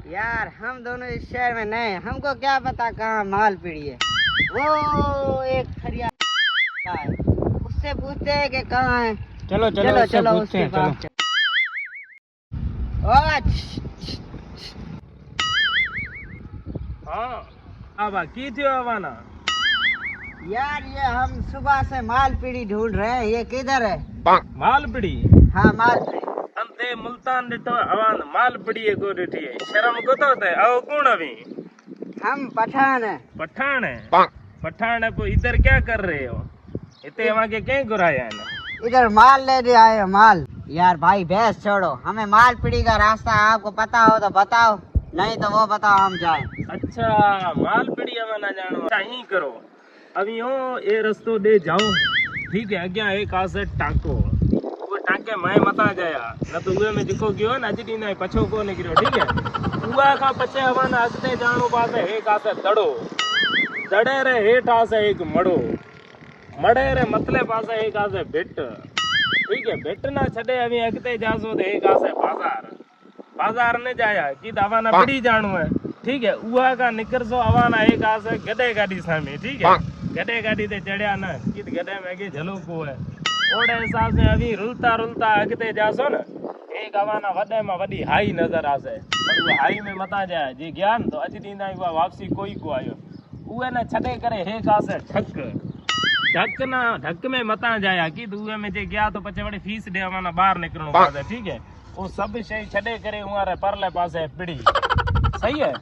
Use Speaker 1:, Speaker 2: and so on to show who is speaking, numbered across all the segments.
Speaker 1: यार हम दोनों इस शहर में नए हैं, हमको क्या पता कहाँ माल पीड़ी है। वो एक खरिया है, उससे पूछते हैं कि कहाँ है।
Speaker 2: चलो चलो
Speaker 1: चलो
Speaker 2: उससे
Speaker 1: चलो
Speaker 2: पूछते
Speaker 1: उसके
Speaker 2: हैं,
Speaker 1: पास
Speaker 2: चलो। हाँ आवा की थियो आवाना।
Speaker 1: यार ये हम सुबह से माल पीड़ी ढूंढ रहे हैं, ये किधर है?
Speaker 2: मालपड़ी
Speaker 1: हाँ माल पीड़ी।
Speaker 2: अंते मुल्तान डिठो अवान मालपड़ी को डिठी है, शर्म को तो है। आओ कौन अभी?
Speaker 1: हम पठान है।
Speaker 2: पठान है? पठान है, तो इधर क्या कर रहे हो? इतने वहाँ के क्या गुराया है ना?
Speaker 1: इधर माल लेने आए हैं, माल। यार भाई भैंस छोड़ो, हमें माल पीड़ी का रास्ता आपको पता हो तो बताओ, नहीं तो वो बताओ हम जाए।
Speaker 2: अच्छा मालपड़ी आवाना जानो, ही करो अभी हो ये रस्तो दे जाओ, ठीक है। अग्या एक आसे टाको, वो टाके मैं मता जाया न तो उहे में जिको गयो न अजडी न पछो को निकरियो, ठीक है। उहा का पछे आवाना अगते जानो पासे एक आसे दड़ो, दड़े रे हेठ आसे एक मड़ो, मड़े रे मतले पासे एक आसे भिट, ठीक है। भिट ना छड़े अभी अगते जासो तो एक आसे बाजार, बाजार ने जाया कि दवाना पड़ी जानो है, ठीक है। उहा का निकरसो अवाना एक आसे गडे गाड़ी सामे, ठीक है। गडे गाड़ी ते चढ़िया ना कि गडे में के झलो को है, ओड़े हिसाब से अभी रुलता रुलता अगते जासो न, एक अवाना वडे में वडी हाई नजर आसे, पर वो हाई में मता जाए जी ज्ञान तो अज दींदा हुआ वापसी कोई को आयो। उहे न छडे करे एक आसे ढक, ढक ना ढक में मता जाया कि उहे में जे गया तो पछे वडी फीस दे अवाना बाहर निकलणो पासे, ठीक है। वो सब शे छडे करे उहारे परले पासे पिड़ी, सही है।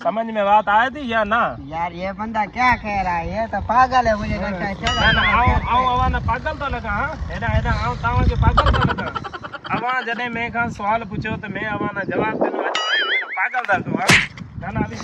Speaker 2: समझ में बात आए थी या ना?
Speaker 1: यार ये बंदा क्या कह रहा है, ये तो पागल है, मुझे लगता है। चलो
Speaker 2: ना आओ आवाना पागल तो लगा। हाँ हेडा हेडा आओ तावा के पागल तो लगा। अवा जने मैं का सवाल पूछो तो मैं अवाना जवाब देनो, पागल था तू। हाँ ना ना अभी